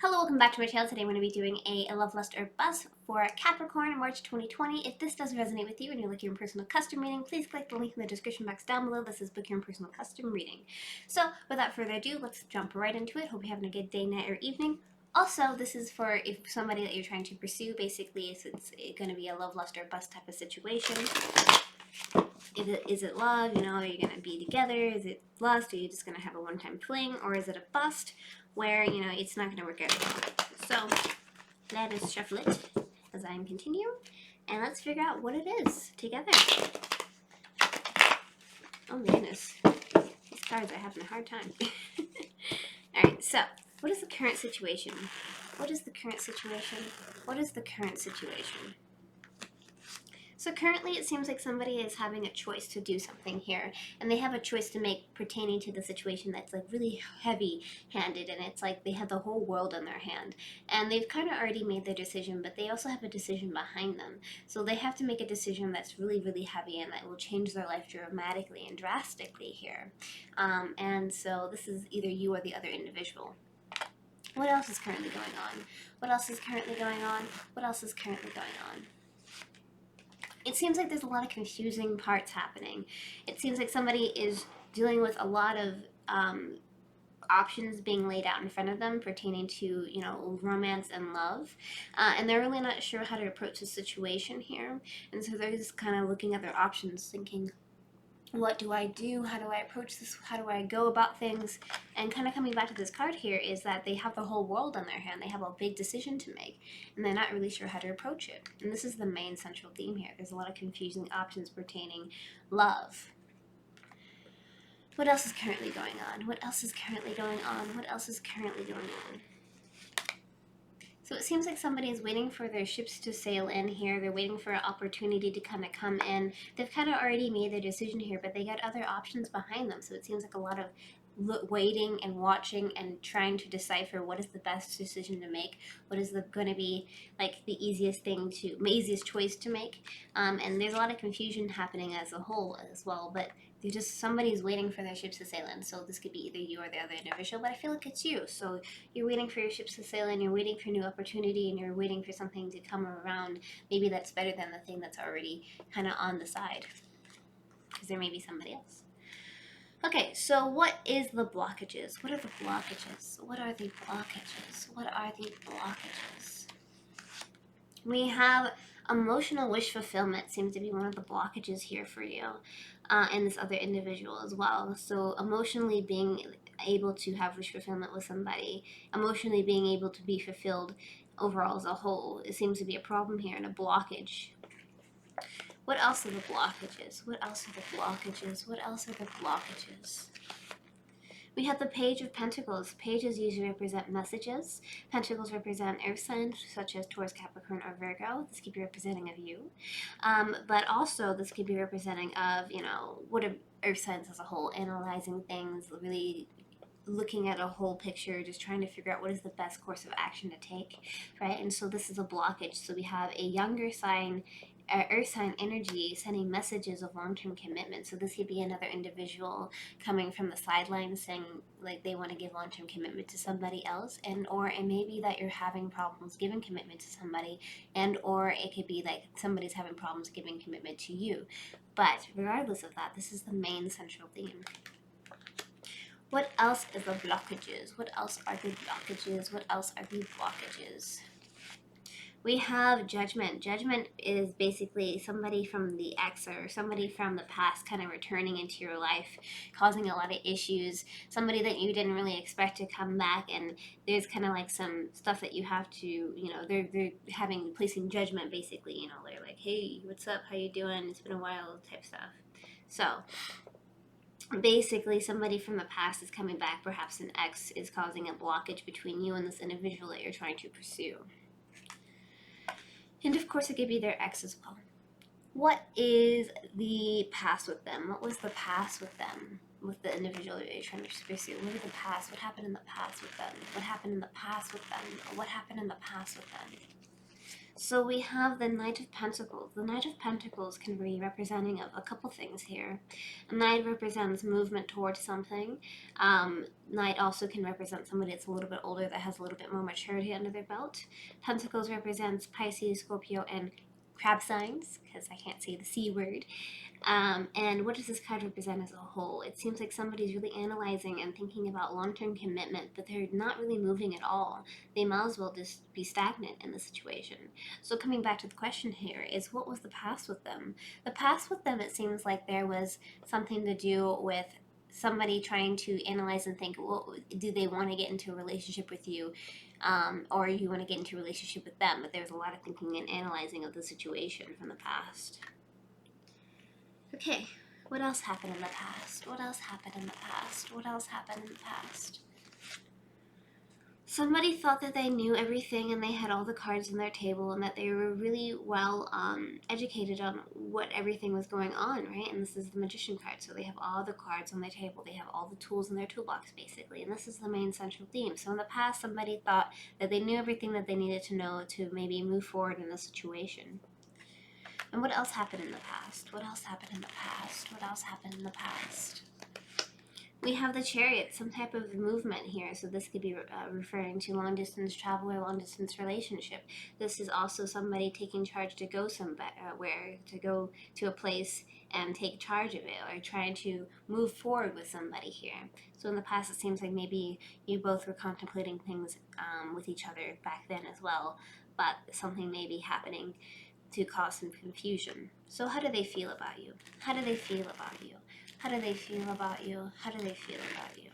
Hello, welcome back to my channel. Today I'm going to be doing a love lust or bust for Capricorn in March 2020. If this does resonate with you and you're looking for a personal custom reading, please click the link in the description box down below. This is Book Your Own Personal Custom Reading. So without further ado, let's jump right into it. Hope you're having a good day, night, or evening. Also, this is for if somebody that you're trying to pursue. Basically, it's going to be a love lust or bust type of situation. Is it love? Are you going to be together? Is it lust? Are you just going to have a one-time fling? Or is it a bust where, it's not going to work out at all? So let us shuffle it as I continue, and let's figure out what it is together. Oh my goodness. These cards are having a hard time. Alright, so what is the current situation? What is the current situation? What is the current situation? So currently it seems like somebody is having a choice to do something here, and they have a choice to make pertaining to the situation that's like really heavy-handed, and it's like they have the whole world in their hand, and they've kind of already made their decision, but they also have a decision behind them. So they have to make a decision that's really, really heavy and that will change their life dramatically and drastically here. And so this is either you or the other individual. What else is currently going on? What else is currently going on? What else is currently going on? It seems like there's a lot of confusing parts happening. It seems like somebody is dealing with a lot of options being laid out in front of them pertaining to, romance and love. And they're really not sure how to approach the situation here. And so they're just kind of looking at their options thinking, what do I do? How do I approach this? How do I go about things? And kind of coming back to this card here is that they have the whole world on their hand. They have a big decision to make, and they're not really sure how to approach it. And this is the main central theme here. There's a lot of confusing options pertaining love. What else is currently going on? What else is currently going on? What else is currently going on? So it seems like somebody is waiting for their ships to sail in here. They're waiting for an opportunity to kind of come in. They've kind of already made their decision here, but they got other options behind them. So it seems like a lot of waiting and watching and trying to decipher what is the best decision to make, what is going to be like the easiest choice to make. And there's a lot of confusion happening as a whole as well, but somebody's waiting for their ships to sail in. So this could be either you or the other individual, but I feel like it's you. So you're waiting for your ships to sail in, you're waiting for new opportunity, and you're waiting for something to come around maybe that's better than the thing that's already kind of on the side, because there may be somebody else. Okay, so what is the blockages? What are the blockages? What are the blockages? What are the blockages? We have emotional wish fulfillment seems to be one of the blockages here for you, and this other individual as well. So emotionally being able to have wish fulfillment with somebody, emotionally being able to be fulfilled overall as a whole, it seems to be a problem here and a blockage. What else are the blockages? What else are the blockages? What else are the blockages? We have the Page of Pentacles. Pages usually represent messages. Pentacles represent earth signs such as Taurus, Capricorn, or Virgo. This could be representing of you. But also this could be representing of, what are earth signs as a whole, analyzing things, really looking at a whole picture, just trying to figure out what is the best course of action to take, right? And so this is a blockage. So we have a younger sign, earth sign energy sending messages of long-term commitment. So this could be another individual coming from the sidelines saying like they want to give long-term commitment to somebody else, or it may be that you're having problems giving commitment to somebody, or it could be like somebody's having problems giving commitment to you. But regardless of that, this is the main central theme. What else is the blockages? What else are the blockages? What else are the blockages? We have Judgment. Judgment is basically somebody from the ex or somebody from the past kind of returning into your life, causing a lot of issues. Somebody that you didn't really expect to come back, and there's kind of like some stuff that you have to, they're placing judgment basically. They're like, hey, what's up? How you doing? It's been a while, type stuff. So basically somebody from the past is coming back. Perhaps an ex is causing a blockage between you and this individual that you're trying to pursue. And of course it could be their ex as well. What is the past with them? What was the past with them? With the individual that you're trying to pursue? What is the past? What happened in the past with them? What happened in the past with them? What happened in the past with them? So we have the Knight of Pentacles. The Knight of Pentacles can be representing of a couple things here. A Knight represents movement towards something. Knight also can represent somebody that's a little bit older, that has a little bit more maturity under their belt. Pentacles represents Pisces, Scorpio, and crab signs, because I can't say the C word. And what does this card represent as a whole? It seems like somebody's really analyzing and thinking about long-term commitment, but they're not really moving at all. They might as well just be stagnant in the situation. So coming back to the question here is, what was the past with them? The past with them, it seems like there was something to do with somebody trying to analyze and think, well, do they want to get into a relationship with you, or you want to get into a relationship with them? But there's a lot of thinking and analyzing of the situation from the past. Okay, what else happened in the past? What else happened in the past? What else happened in the past? Somebody thought that they knew everything and they had all the cards on their table and that they were really well educated on what everything was going on, right? And this is the Magician card, so they have all the cards on their table. They have all the tools in their toolbox, basically, and this is the main central theme. So in the past, somebody thought that they knew everything that they needed to know to maybe move forward in a situation. And what else happened in the past? What else happened in the past? What else happened in the past? We have the Chariot, some type of movement here. So this could be referring to long-distance travel or long-distance relationship. This is also somebody taking charge to go somewhere, to go to a place and take charge of it, or trying to move forward with somebody here. So in the past, it seems like maybe you both were contemplating things with each other back then as well, but something may be happening to cause some confusion. So how do they feel about you? How do they feel about you? How do they feel about you? How do they feel about you?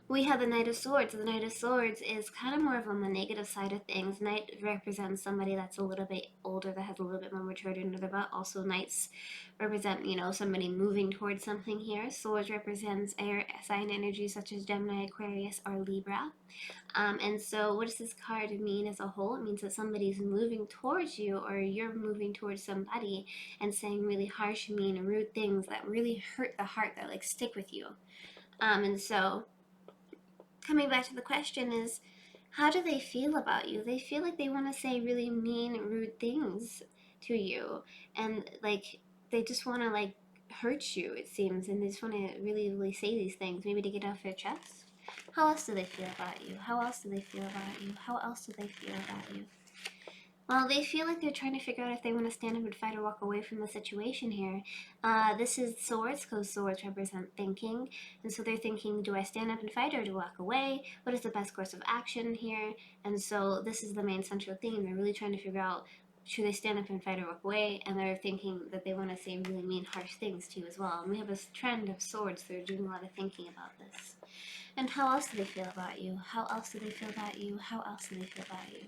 We have the Knight of Swords. The Knight of Swords is kind of more of on the negative side of things. Knight represents somebody that's a little bit older, that has a little bit more maturity under their belt. Also, Knights represent, somebody moving towards something here. Swords represents air sign energy such as Gemini, Aquarius, or Libra. And so what does this card mean as a whole? It means that somebody's moving towards you, or you're moving towards somebody and saying really harsh, mean, and rude things that really hurt the heart, that like stick with you. And so coming back to the question is, how do they feel about you? They feel like they want to say really mean, rude things to you, and like they just want to like hurt you, it seems, and they just want to really, really say these things, maybe to get off their chest. How else do they feel about you? How else do they feel about you? How else do they feel about you? Well, they feel like they're trying to figure out if they want to stand up and fight or walk away from the situation here. This is swords, because swords represent thinking. And so they're thinking, do I stand up and fight or do I walk away? What is the best course of action here? And so this is the main central theme. They're really trying to figure out, should they stand up and fight or walk away? And they're thinking that they want to say really mean, harsh things too as well. And we have a trend of swords. They're doing a lot of thinking about this. And how else do they feel about you? How else do they feel about you? How else do they feel about you?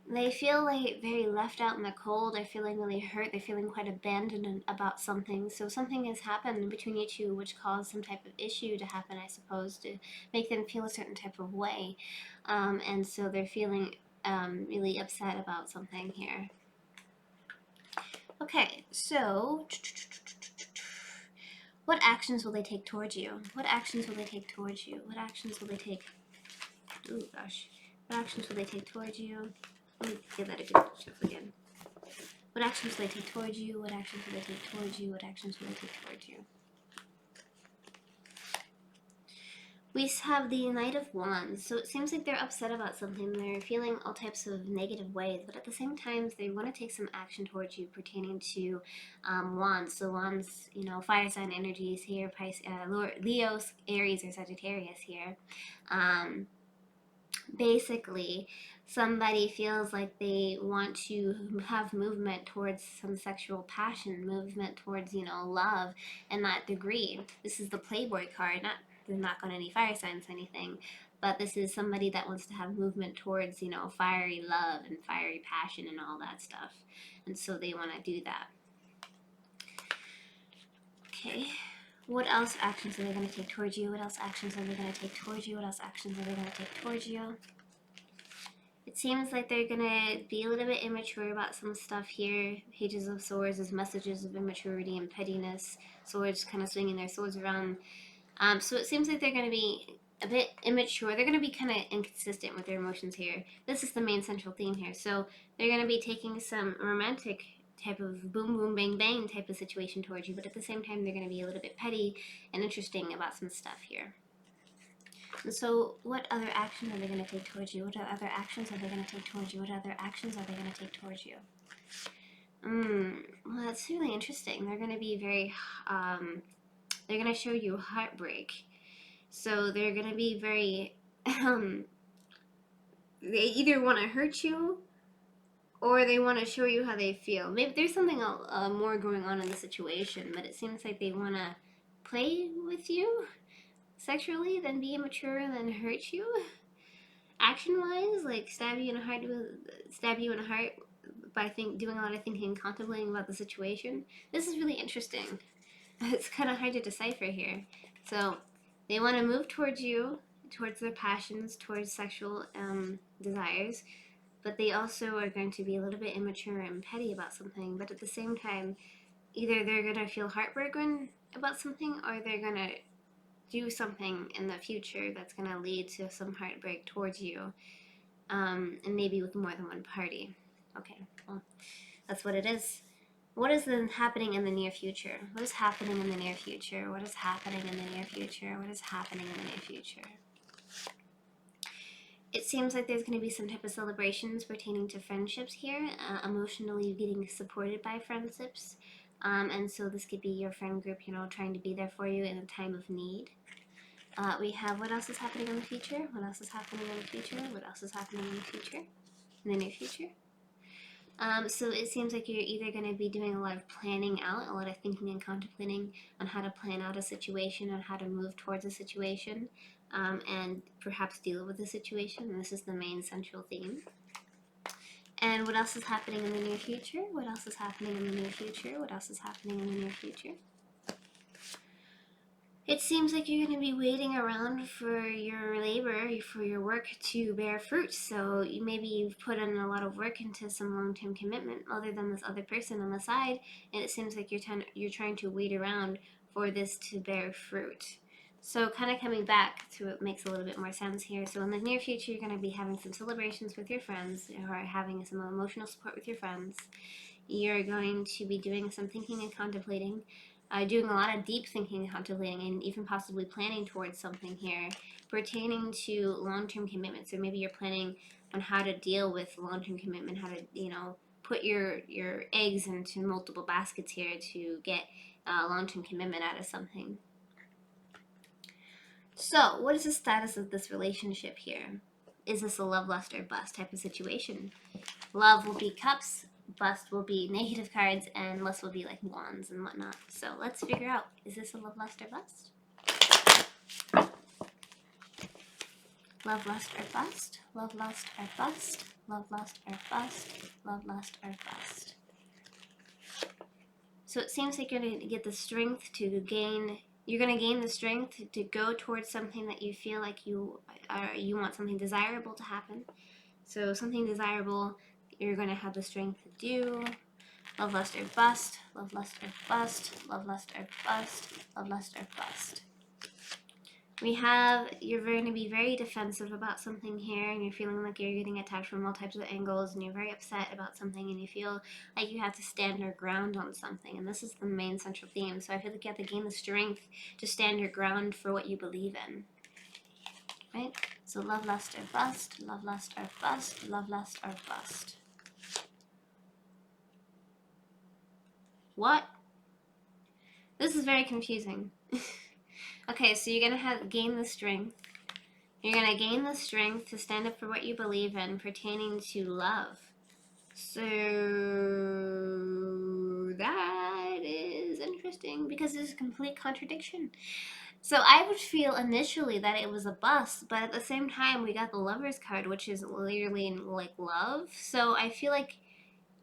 They feel like very left out in the cold. They're feeling really hurt. They're feeling quite abandoned about something. So something has happened between you two which caused some type of issue to happen, I suppose, to make them feel a certain type of way. And so they're feeling really upset about something here. Okay, so what actions will they take towards you? What actions will they take towards you? What actions will they take? Oh gosh. What actions will they take towards you? Let me give that a good shuffle again. What actions will they take towards you? What actions will they take towards you? What actions will they take towards you? We have the Knight of Wands. So it seems like they're upset about something. They're feeling all types of negative ways, but at the same time, they want to take some action towards you pertaining to Wands. So Wands, fire sign energies here, Leo, Aries, or Sagittarius here. Basically, somebody feels like they want to have movement towards some sexual passion, movement towards, love, and that degree. This is the Playboy card. They're not on any fire signs or anything, but this is somebody that wants to have movement towards, fiery love and fiery passion and all that stuff. And so they want to do that. Okay. What else actions are they going to take towards you? What else actions are they going to take towards you? What else actions are they going to take towards you? It seems like they're going to be a little bit immature about some stuff here. Pages of Swords is messages of immaturity and pettiness. Swords kind of swinging their swords around. So it seems like they're going to be a bit immature. They're going to be kind of inconsistent with their emotions here. This is the main central theme here. So they're going to be taking some romantic type of boom, boom, bang, bang type of situation towards you, but at the same time, they're going to be a little bit petty and interesting about some stuff here. And so what other actions are they going to take towards you? What other actions are they going to take towards you? What other actions are they going to take towards you? Well, that's really interesting. They're going to be very, they're going to show you heartbreak. So they're going to be very, they either want to hurt you or they want to show you how they feel. Maybe there's something more going on in the situation, but it seems like they want to play with you sexually, then be immature, and then hurt you. Action-wise, like stab you in the heart by doing a lot of thinking and contemplating about the situation. This is really interesting. It's kind of hard to decipher here. So they want to move towards you, towards their passions, towards sexual desires, but they also are going to be a little bit immature and petty about something. But at the same time, either they're going to feel heartbroken about something, or they're going to do something in the future that's going to lead to some heartbreak towards you, and maybe with more than one party. Okay, well, that's what it is. What is then happening in the near future? What is happening in the near future? What is happening in the near future? What is happening in the near future? It seems like there's going to be some type of celebrations pertaining to friendships here, emotionally getting supported by friendships. And so this could be your friend group, trying to be there for you in a time of need. We have what else is happening in the future? What else is happening in the future? What else is happening in the future? In the near future? So it seems like you're either going to be doing a lot of planning out, a lot of thinking and contemplating on how to plan out a situation, on how to move towards a situation, and perhaps deal with the situation. And this is the main central theme. And what else is happening in the near future? What else is happening in the near future? What else is happening in the near future? It seems like you're going to be waiting around for your labor, for your work to bear fruit. So maybe you've put in a lot of work into some long-term commitment other than this other person on the side, and it seems like you're trying to wait around for this to bear fruit. So kind of coming back to what makes a little bit more sense here. So in the near future, you're going to be having some celebrations with your friends, or having some emotional support with your friends. You're going to be doing some thinking and contemplating, doing a lot of deep thinking and contemplating, and even possibly planning towards something here pertaining to long-term commitments. So maybe you're planning on how to deal with long-term commitment, how to, put your eggs into multiple baskets here to get long-term commitment out of something. So, what is the status of this relationship here? Is this a love, lust, or bust type of situation? Love will be cups, bust will be negative cards, and lust will be like wands and whatnot. So let's figure out, is this a love, lust, or bust? Love, lust, or bust? Love, lust, or bust? Love, lust, or bust? Love, lust, or bust? So it seems like you're going to get the strength to gain. You're going to gain the strength to go towards something that you feel like you want something desirable to happen. So something desirable, you're going to have the strength to do. Love, lust, or bust. Love, lust, or bust. Love, lust, or bust. Love, lust, or bust. You're going to be very defensive about something here, and you're feeling like you're getting attacked from all types of angles, and you're very upset about something, and you feel like you have to stand your ground on something, and this is the main central theme. So I feel like you have to gain the strength to stand your ground for what you believe in. Right? So love, lust, or bust. Love, lust, or bust. Love, lust, or bust. What? This is very confusing. Okay, so you're going to gain the strength. You're going to gain the strength to stand up for what you believe in pertaining to love. So that is interesting because it's a complete contradiction. So I would feel initially that it was a bust, but at the same time we got the Lover's card, which is literally like love. So I feel like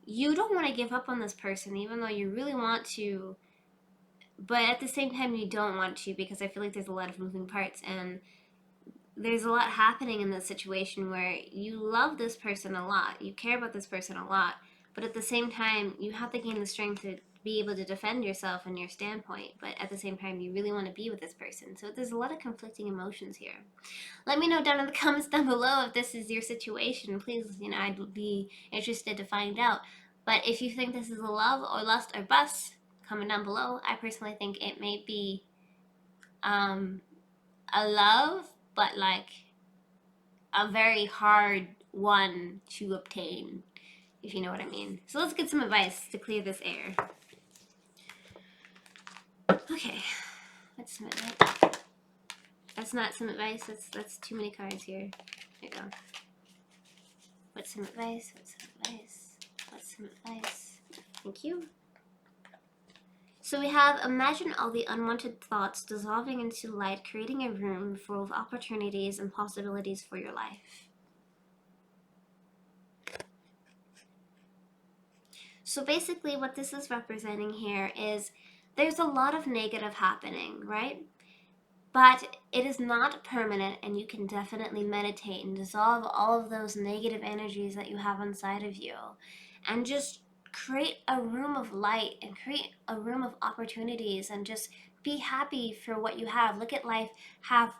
you don't want to give up on this person even though you really want to. But at the same time, you don't want to, because I feel like there's a lot of moving parts, and there's a lot happening in this situation where you love this person a lot, you care about this person a lot, but at the same time, you have to gain the strength be able to defend yourself and your standpoint, but at the same time, you really want to be with this person. So there's a lot of conflicting emotions here. Let me know down in the comments down below if this is your situation. Please, I'd be interested to find out. But if you think this is a love or lust or bust, comment down below. I personally think it may be a love, but like a very hard one to obtain, if you know what I mean. So let's get some advice to clear this air. Okay, that's some advice. That's not some advice. That's too many cards here. There you go. What's some advice? What's some advice? What's some advice? Thank you. So we have, imagine all the unwanted thoughts dissolving into light, creating a room full of opportunities and possibilities for your life. So basically what this is representing here is there's a lot of negative happening, right? But it is not permanent, and you can definitely meditate and dissolve all of those negative energies that you have inside of you and just create a room of light and create a room of opportunities and just be happy for what you have. Look at life half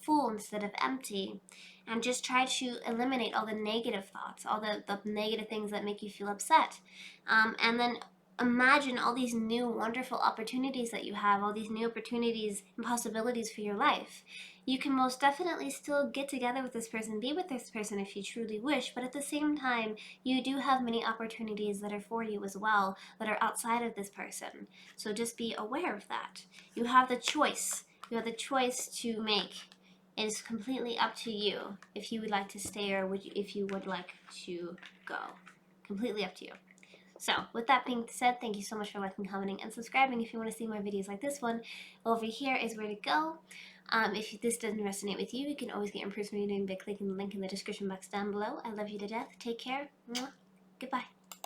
full instead of empty, and just try to eliminate all the negative thoughts, all the negative things that make you feel upset. And then imagine all these new wonderful opportunities that you have, all these new opportunities and possibilities for your life. You can most definitely still get together with this person, be with this person if you truly wish, but at the same time, you do have many opportunities that are for you as well, that are outside of this person. So just be aware of that. You have the choice. You have the choice to make. It is completely up to you if you would like to stay or if you would like to go. Completely up to you. So, with that being said, thank you so much for liking, commenting, and subscribing. If you want to see more videos like this one, over here is where to go. If this doesn't resonate with you, you can always get in person reading by clicking the link in the description box down below. I love you to death. Take care. Mwah. Goodbye.